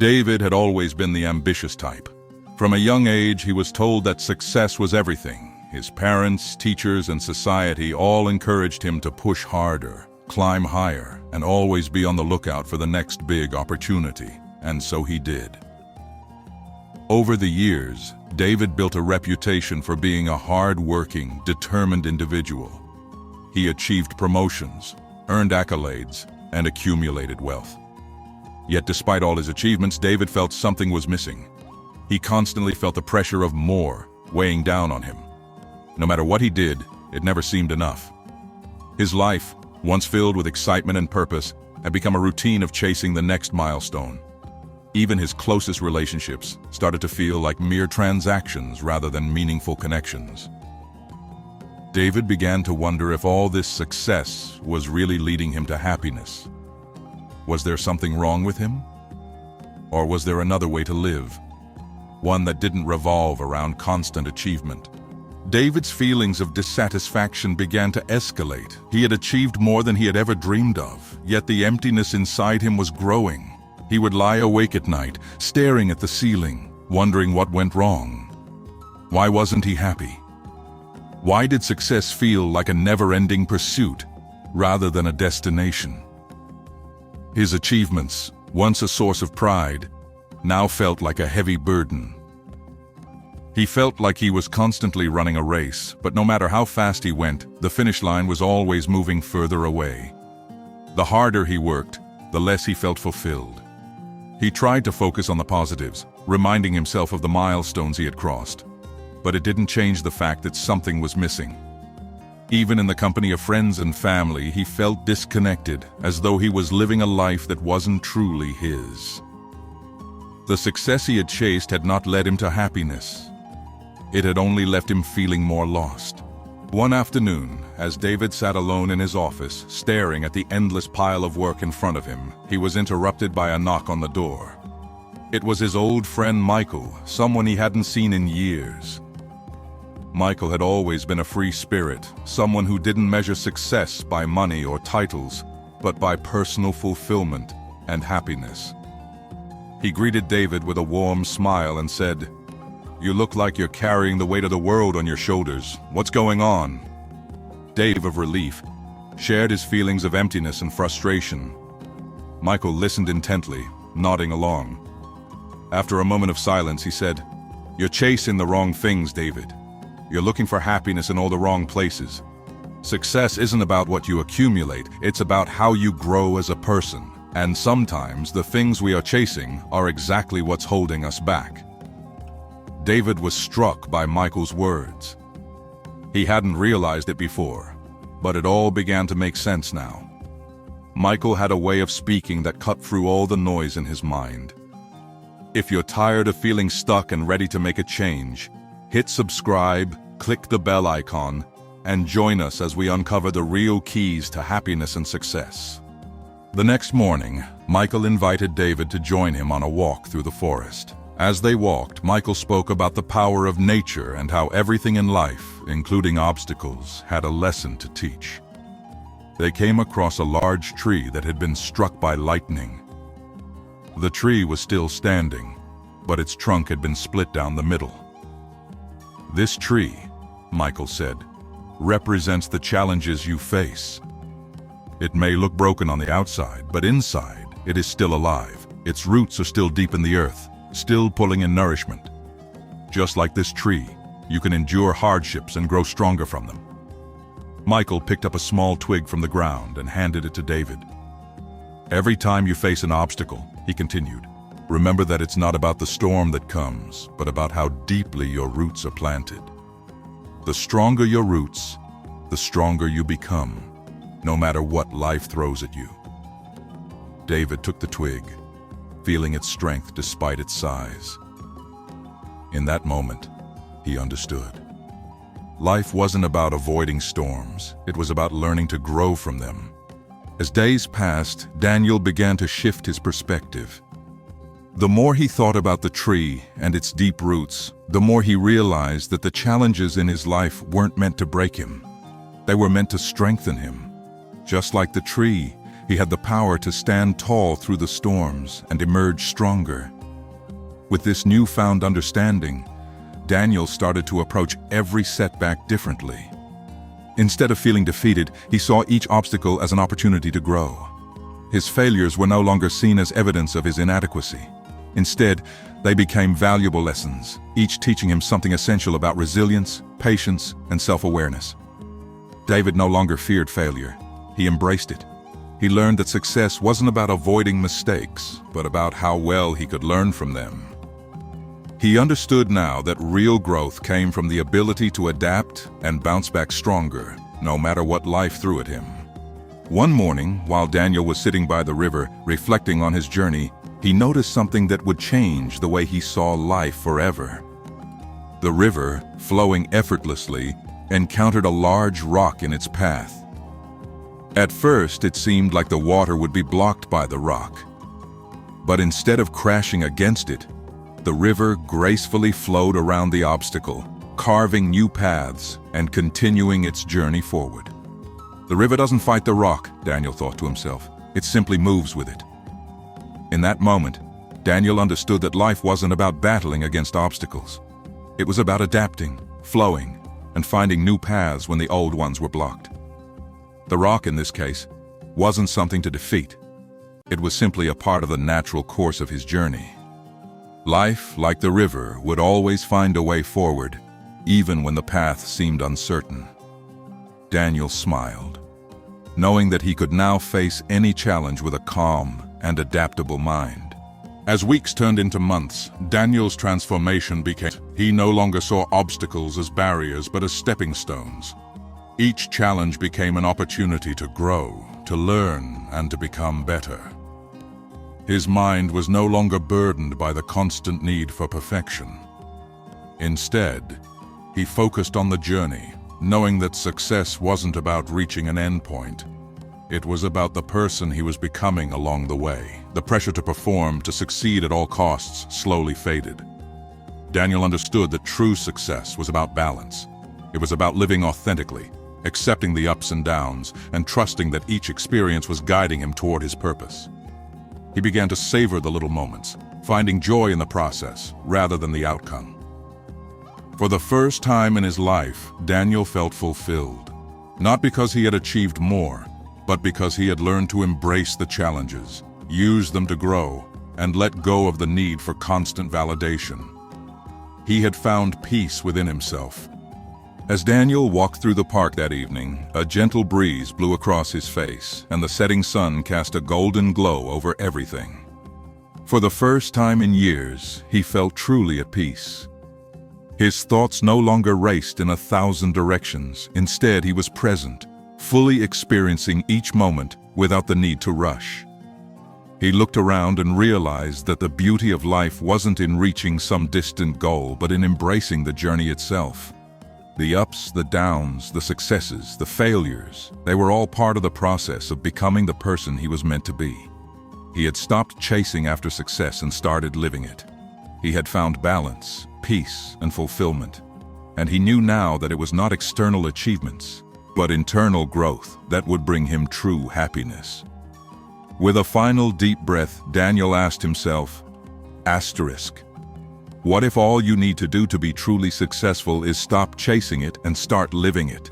David had always been the ambitious type. From a young age, he was told that success was everything. His parents, teachers, and society all encouraged him to push harder, climb higher, and always be on the lookout for the next big opportunity. And so he did. Over the years, David built a reputation for being a hard-working, determined individual. He achieved promotions, earned accolades, and accumulated wealth. Yet despite all his achievements, David felt something was missing. He constantly felt the pressure of more weighing down on him. No matter what he did, it never seemed enough. His life, once filled with excitement and purpose, had become a routine of chasing the next milestone. Even his closest relationships started to feel like mere transactions rather than meaningful connections. David began to wonder if all this success was really leading him to happiness. Was there something wrong with him? Or was there another way to live? One that didn't revolve around constant achievement. David's feelings of dissatisfaction began to escalate. He had achieved more than he had ever dreamed of, yet the emptiness inside him was growing. He would lie awake at night, staring at the ceiling, wondering what went wrong. Why wasn't he happy? Why did success feel like a never-ending pursuit rather than a destination? His achievements, once a source of pride, now felt like a heavy burden. He felt like he was constantly running a race, but no matter how fast he went, the finish line was always moving further away. The harder he worked, the less he felt fulfilled. He tried to focus on the positives, reminding himself of the milestones he had crossed. But it didn't change the fact that something was missing. Even in the company of friends and family, he felt disconnected, as though he was living a life that wasn't truly his. The success he had chased had not led him to happiness. It had only left him feeling more lost. One afternoon, as David sat alone in his office, staring at the endless pile of work in front of him, he was interrupted by a knock on the door. It was his old friend Michael, someone he hadn't seen in years. Michael had always been a free spirit, someone who didn't measure success by money or titles, but by personal fulfillment and happiness. He greeted David with a warm smile and said, "You look like you're carrying the weight of the world on your shoulders. What's going on?" Dave, of relief, shared his feelings of emptiness and frustration. Michael listened intently, nodding along. After a moment of silence, he said, "You're chasing the wrong things, David. You're looking for happiness in all the wrong places. Success isn't about what you accumulate, it's about how you grow as a person. And sometimes the things we are chasing are exactly what's holding us back." David was struck by Michael's words. He hadn't realized it before, but it all began to make sense now. Michael had a way of speaking that cut through all the noise in his mind. If you're tired of feeling stuck and ready to make a change, hit subscribe, click the bell icon, and join us as we uncover the real keys to happiness and success. The next morning, Michael invited David to join him on a walk through the forest. As they walked, Michael spoke about the power of nature and how everything in life, including obstacles, had a lesson to teach. They came across a large tree that had been struck by lightning. The tree was still standing, but its trunk had been split down the middle. "This tree," Michael said, "represents the challenges you face. It may look broken on the outside, but inside, it is still alive. Its roots are still deep in the earth, still pulling in nourishment. Just like this tree, you can endure hardships and grow stronger from them." Michael picked up a small twig from the ground and handed it to David. "Every time you face an obstacle," he continued, "remember that it's not about the storm that comes, but about how deeply your roots are planted. The stronger your roots, the stronger you become, no matter what life throws at you." David took the twig, feeling its strength despite its size. In that moment, he understood. Life wasn't about avoiding storms, it was about learning to grow from them. As days passed, Daniel began to shift his perspective. The more he thought about the tree and its deep roots, the more he realized that the challenges in his life weren't meant to break him. They were meant to strengthen him. Just like the tree, he had the power to stand tall through the storms and emerge stronger. With this newfound understanding, Daniel started to approach every setback differently. Instead of feeling defeated, he saw each obstacle as an opportunity to grow. His failures were no longer seen as evidence of his inadequacy. Instead, they became valuable lessons, each teaching him something essential about resilience, patience, and self-awareness. David no longer feared failure. He embraced it. He learned that success wasn't about avoiding mistakes, but about how well he could learn from them. He understood now that real growth came from the ability to adapt and bounce back stronger, no matter what life threw at him. One morning, while Daniel was sitting by the river, reflecting on his journey, he noticed something that would change the way he saw life forever. The river, flowing effortlessly, encountered a large rock in its path. At first, it seemed like the water would be blocked by the rock. But instead of crashing against it, the river gracefully flowed around the obstacle, carving new paths and continuing its journey forward. The river doesn't fight the rock, Daniel thought to himself. It simply moves with it. In that moment, Daniel understood that life wasn't about battling against obstacles. It was about adapting, flowing, and finding new paths when the old ones were blocked. The rock, in this case, wasn't something to defeat. It was simply a part of the natural course of his journey. Life, like the river, would always find a way forward, even when the path seemed uncertain. Daniel smiled, knowing that he could now face any challenge with a calm and adaptable mind. As weeks turned into months, Daniel's transformation began. He no longer saw obstacles as barriers, but as stepping stones. Each challenge became an opportunity to grow, to learn, and to become better. His mind was no longer burdened by the constant need for perfection. Instead, he focused on the journey, knowing that success wasn't about reaching an endpoint. It was about the person he was becoming along the way. The pressure to perform, to succeed at all costs, slowly faded. Daniel understood that true success was about balance. It was about living authentically, accepting the ups and downs, and trusting that each experience was guiding him toward his purpose. He began to savor the little moments, finding joy in the process rather than the outcome. For the first time in his life, Daniel felt fulfilled, not because he had achieved more, but because he had learned to embrace the challenges, use them to grow, and let go of the need for constant validation. He had found peace within himself. As Daniel walked through the park that evening, a gentle breeze blew across his face, and the setting sun cast a golden glow over everything. For the first time in years, he felt truly at peace. His thoughts no longer raced in 1,000 directions. Instead, he was present, fully experiencing each moment without the need to rush. He looked around and realized that the beauty of life wasn't in reaching some distant goal, but in embracing the journey itself. The ups, the downs, the successes, the failures, they were all part of the process of becoming the person he was meant to be. He had stopped chasing after success and started living it. He had found balance, peace, and fulfillment. And he knew now that it was not external achievements, but internal growth that would bring him true happiness. With a final deep breath, Daniel asked himself, what if all you need to do to be truly successful is stop chasing it and start living it?